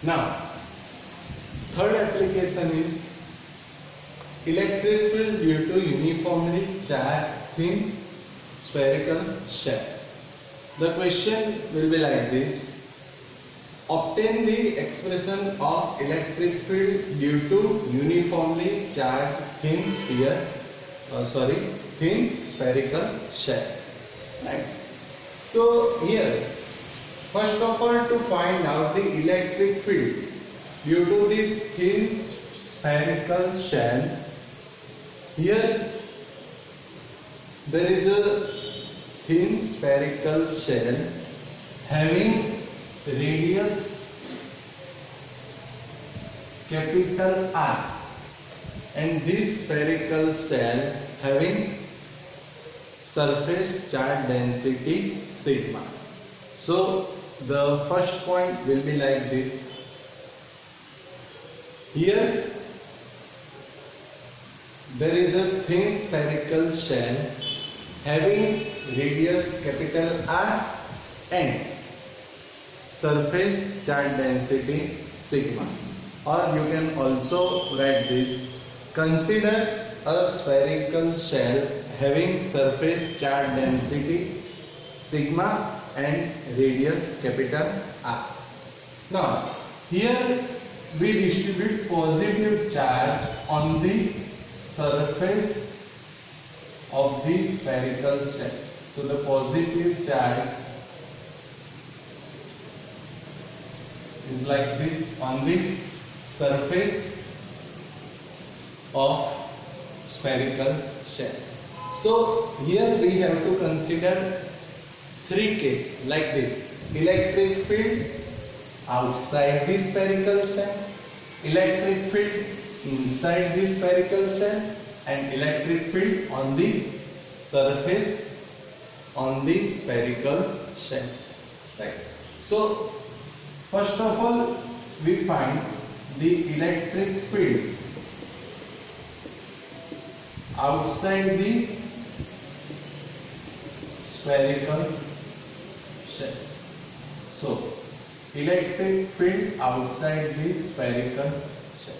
Now, third application is electric field due to uniformly charged thin spherical shell. The question will be like this: obtain the expression of electric field due to uniformly charged thin spherical shell. Right. So here, first of all, to find out the electric field due to the thin spherical shell, here there is a thin spherical shell having radius capital R, and this spherical shell having surface charge density sigma. So the first point will be like this. Here there is a thin spherical shell having radius capital R and surface charge density sigma, or you can also write this: consider a spherical shell having surface charge density sigma and radius capital R. Now here we distribute positive charge on the surface of the spherical shell. So the positive charge is like this on the surface of spherical shell. So here we have to consider three cases like this: electric field outside the spherical shell, electric field inside the spherical shell, and electric field on the surface on the spherical shell. Right. So first of all, we find the electric field outside the spherical shell. So electric field outside the spherical shell.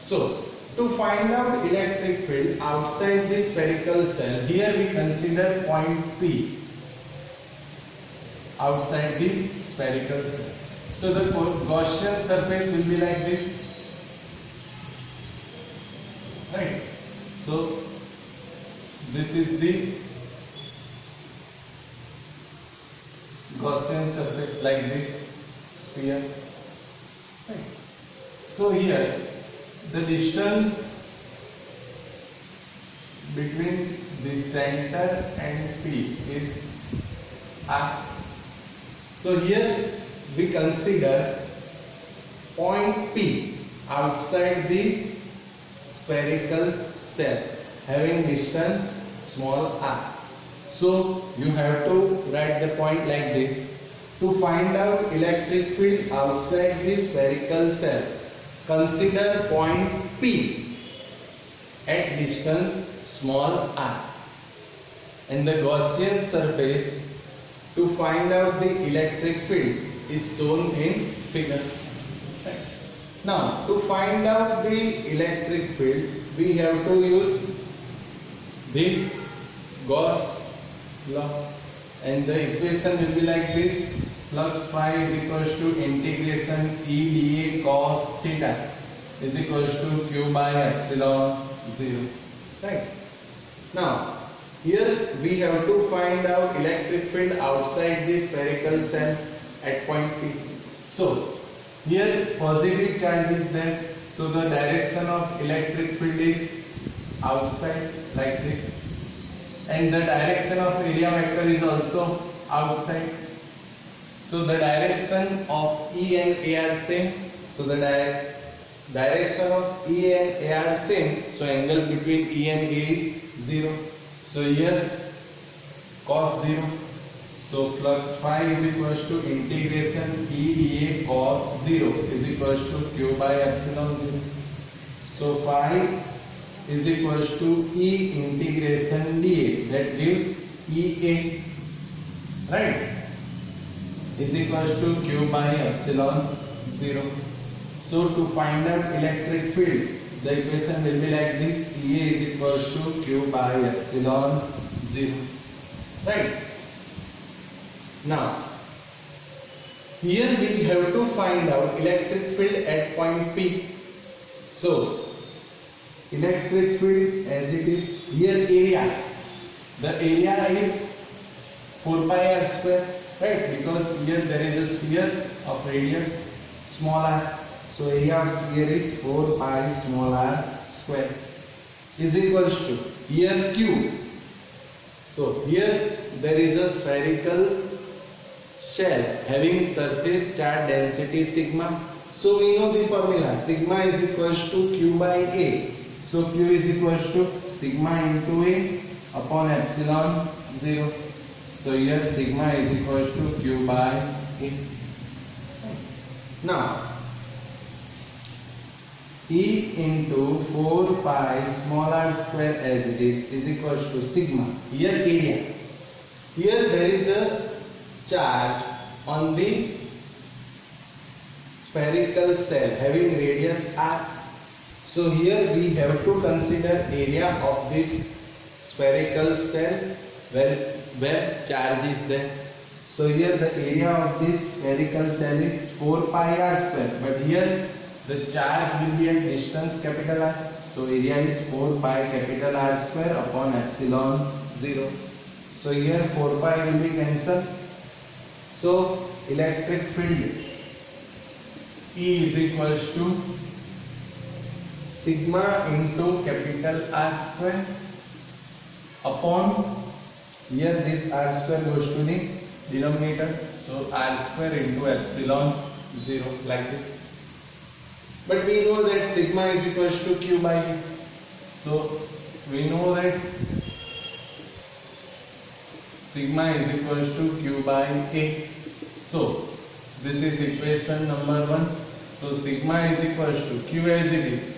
So to find out electric field outside the spherical shell, here we consider point P outside the spherical shell. So the Gaussian surface will be like this, right? So this is the Gaussian surface, like this sphere, right? So here the distance between the center and P is R. So here we consider point P outside the spherical shell having distance small r. So you have to write the point like this: to find out electric field outside the spherical shell, consider point P at distance small r, and the Gaussian surface to find out the electric field is shown in figure. Now to find out the electric field, we have to use the Gauss law, and the equation will be like this: flux phi is equals to integration E dA cos theta is equals to Q by epsilon 0. Right. Now here we have to find out electric field outside the spherical shell at point P. So here positive charge is there, so the direction of electric field is outside, like this, and the direction of area vector is also outside. So the direction of E and A are same, so the direction of E and A are same, so angle between E and A is 0. So here cos 0, so flux phi is equals to integration E dA cos 0 is equals to Q by epsilon 0. So phi is equals to E integration dA, that gives EA, right, is equals to Q by epsilon 0. So to find out electric field, the equation will be like this: EA is equals to Q by epsilon 0. Right? Now, here we have to find out electric field at point P. So, electric field as it is here, area. The area is 4 pi r square, right? Because here there is a sphere of radius small r. So area of sphere is 4 pi small r square is equals to here Q. So here there is a spherical shell having surface charge density sigma. So we know the formula: sigma is equals to Q by A. So Q is equals to sigma into A upon epsilon 0. So here sigma is equals to Q by A. Now E into 4 pi small r square as it is equals to sigma. Here area. Here there is a charge on the spherical shell having radius r. So here we have to consider area of this spherical shell where charge is there. So here the area of this spherical shell is 4 pi r square, but here the charge will be at distance capital R. So area is 4 pi capital R square upon epsilon 0. So here 4 pi will be cancelled. So electric field E is equals to sigma into capital R square upon, here this R square goes to the denominator. So R square into epsilon 0, like this. But we know that sigma is equals to Q by A. So we know that sigma is equals to Q by A. So this is equation number 1. So sigma is equals to Q as it is.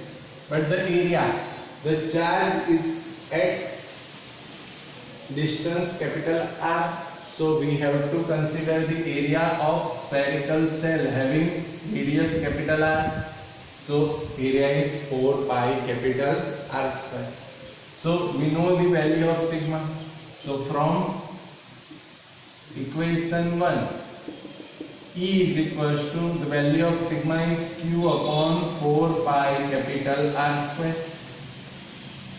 But the area, the charge is at distance capital R. So we have to consider the area of spherical shell having radius capital R. So area is 4 pi capital R square. So we know the value of sigma. So from equation 1, E is equals to, the value of sigma is Q upon 4 pi capital R square.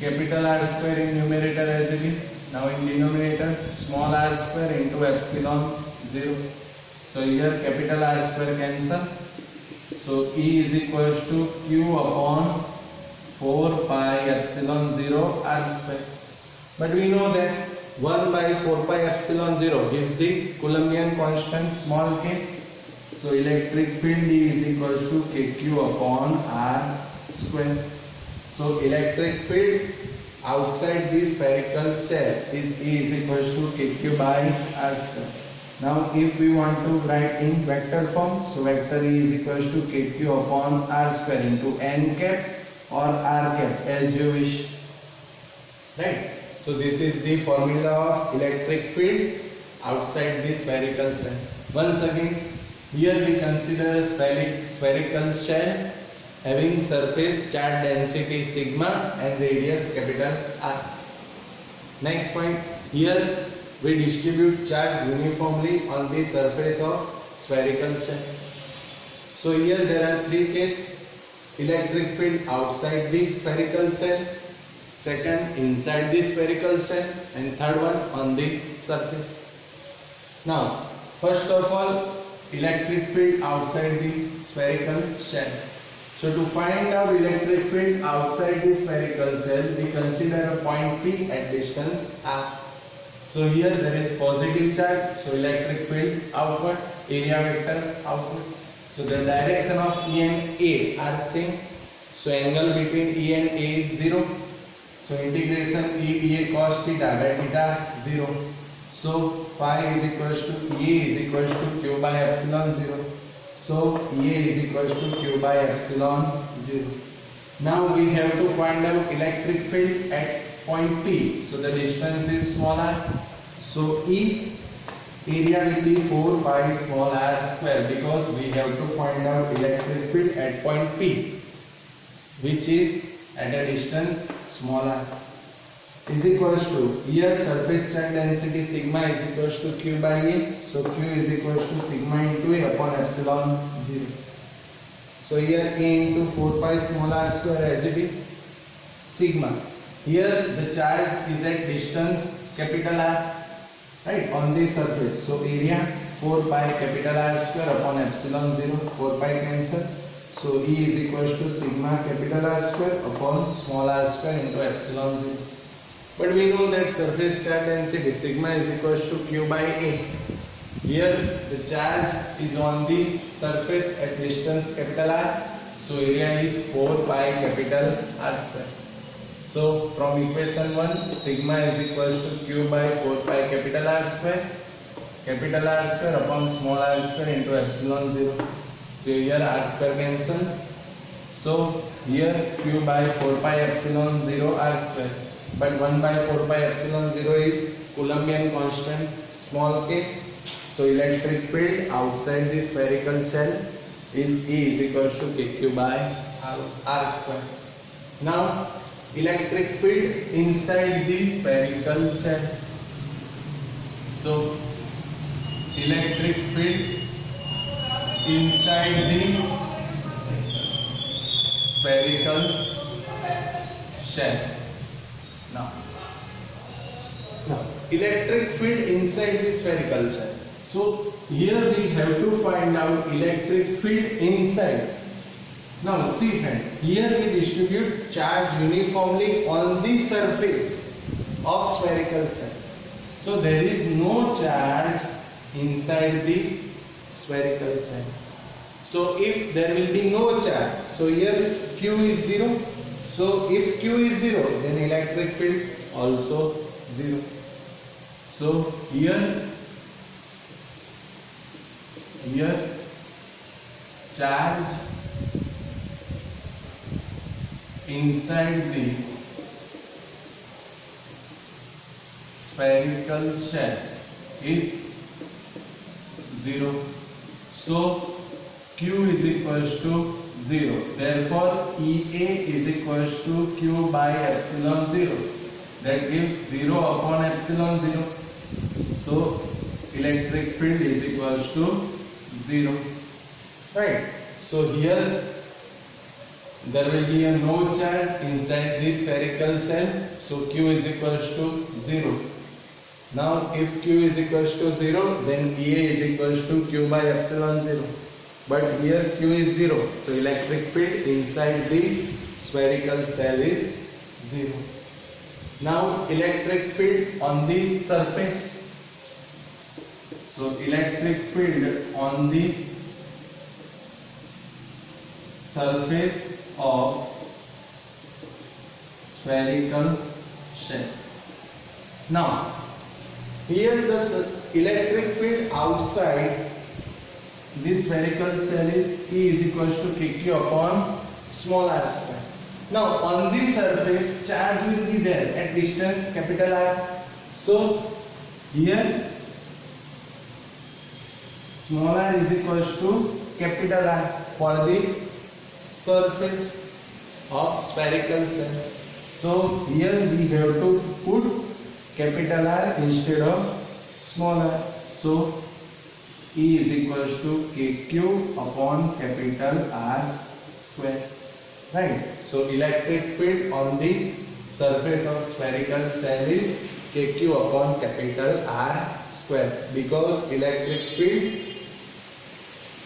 Capital R square in numerator as it is. Now in denominator, small r square into epsilon 0. So here capital R square cancel. So E is equals to Q upon 4 pi epsilon 0 r square. But we know that 1 by 4 pi epsilon 0 gives the Coulombian constant small k. So electric field E is equals to kq upon r square. So electric field outside the spherical shell is E is equals to kq by r square. Now if we want to write in vector form, so vector E is equals to kq upon r square into n cap or r cap as you wish. Right? So this is the formula of electric field outside the spherical shell. Once again, here we consider a spherical shell having surface charge density sigma and radius capital R. Next point, here we distribute charge uniformly on the surface of spherical shell. So here there are 3 cases: electric field outside the spherical shell, second inside the spherical shell, and third one on the surface. Now first of all, electric field outside the spherical shell. So to find out electric field outside the spherical shell, we consider a point P at distance r. So here there is positive charge, so electric field outward, area vector outward. So the direction of E and A are same. So angle between E and A is 0. So integration E dA cos theta by theta 0. So phi is equals to E is equals to Q by epsilon 0. So E is equals to Q by epsilon 0. Now we have to find out electric field at point P. So the distance is smaller. So E area will be 4 pi small r square, because we have to find out electric field at point P, which is at a distance small r, is equals to, here surface charge density sigma is equals to q by a, so q is equals to sigma into a upon epsilon 0. So here a into 4 pi small r square as it is sigma. Here the charge is at distance capital R, right, on the surface. So area 4 pi capital R square upon epsilon 0, 4 pi cancel. So E is equals to sigma capital R square upon small r square into epsilon 0. But we know that surface charge density sigma is equals to q by a. Here the charge is on the surface at distance capital R. So area is 4 pi capital R square. So from equation 1, sigma is equals to q by 4 pi capital R square upon small r square into epsilon 0. So here r square cancel. So here q by 4 pi epsilon 0 r square. But 1 by 4 pi epsilon 0 is Coulombian constant small k. So electric field outside the spherical shell is E is equals to kq by r square. Now electric field inside the spherical shell. So electric field inside the spherical shell. Now electric field inside the spherical shell. So here we have to find out electric field inside. Now see friends, here we distribute charge uniformly on the surface of spherical shell. So there is no charge inside the spherical shell. So if there will be no charge, so here Q is 0. So if Q is 0, then electric field also 0. So here charge inside the spherical shell is 0. So Q is equals to 0. Therefore EA is equals to Q by epsilon 0. That gives 0 upon epsilon 0. So electric field is equals to 0. Right. So here there will be a no charge inside the spherical shell. So Q is equals to 0. Now if Q is equals to 0, then EA is equals to Q by epsilon 0. But here Q is 0. So electric field inside the spherical shell is 0. Now electric field on the surface. So electric field on the surface of spherical shell. Now here the electric field outside this spherical shell is E is equals to kq upon small r square. Now on the surface charge will be there at distance capital R. So here small r is equals to capital R for the surface of spherical shell. So here we have to put capital R instead of small r. So E is equals to kq upon capital R square. Right. So electric field on the surface of spherical shell is kq upon capital R square, because electric field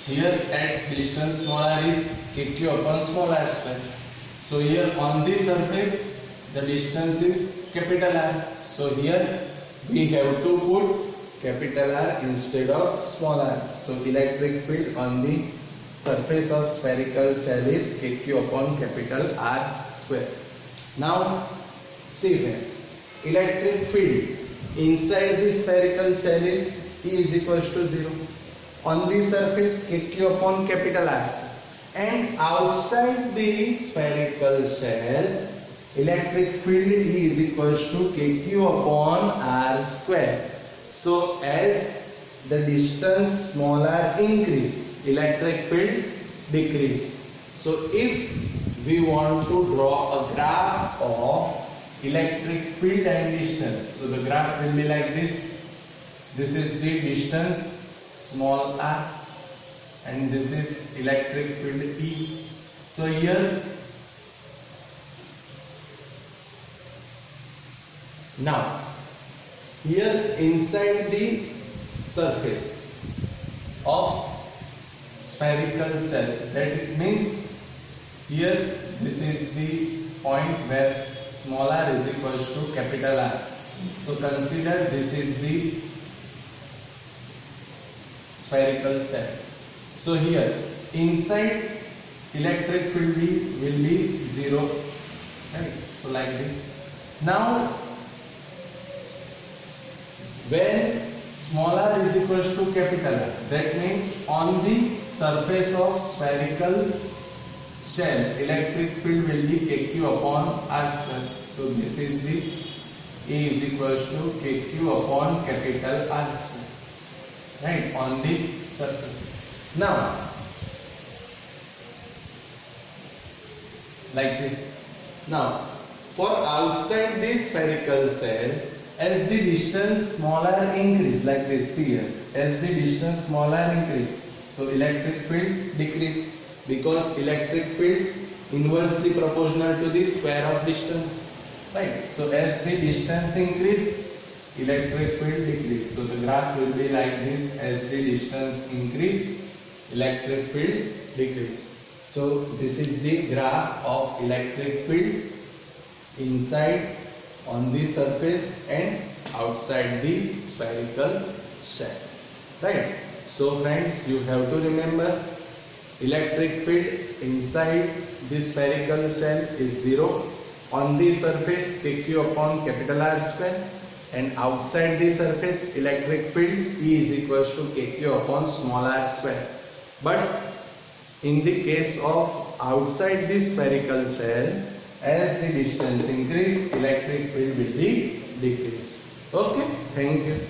here at distance small r is kq upon small r square. So here on the surface the distance is capital R. So here we have to put capital R instead of small r. So electric field on the surface of spherical shell is kq upon capital R square. Now see friends, electric field inside the spherical shell is E is equals to 0. On the surface kq upon capital R square. And outside the spherical shell electric field E is equals to kq upon R square. So as the distance smaller increase, electric field decrease. So if we want to draw a graph of electric field and distance, so the graph will be like this. This is the distance small r and this is electric field E. So here now here inside the surface of spherical cell, that means here this is the point where small r is equals to capital R. So consider this is the spherical cell. So here inside electric field will be 0, right? So like this. Now when small r is equals to capital R, that means on the surface of spherical shell electric field will be kq upon r square. So this is the A is equals to kq upon capital R square, right, on the surface. Now like this. Now for outside this spherical cell, as the distance smaller increase, like this, see here, as the distance smaller increase, so electric field decrease, because electric field inversely proportional to the square of distance, right? So as the distance increase, electric field decrease. So the graph will be like this: as the distance increase, electric field decrease. So this is the graph of electric field inside on the surface and outside the spherical shell, right? So friends, you have to remember electric field inside the spherical shell is 0, on the surface kq upon capital R square, and outside the surface electric field E is equals to kq upon small r square. But in the case of outside the spherical shell, as the distance increase, electric field will be decrease. Okay, thank you.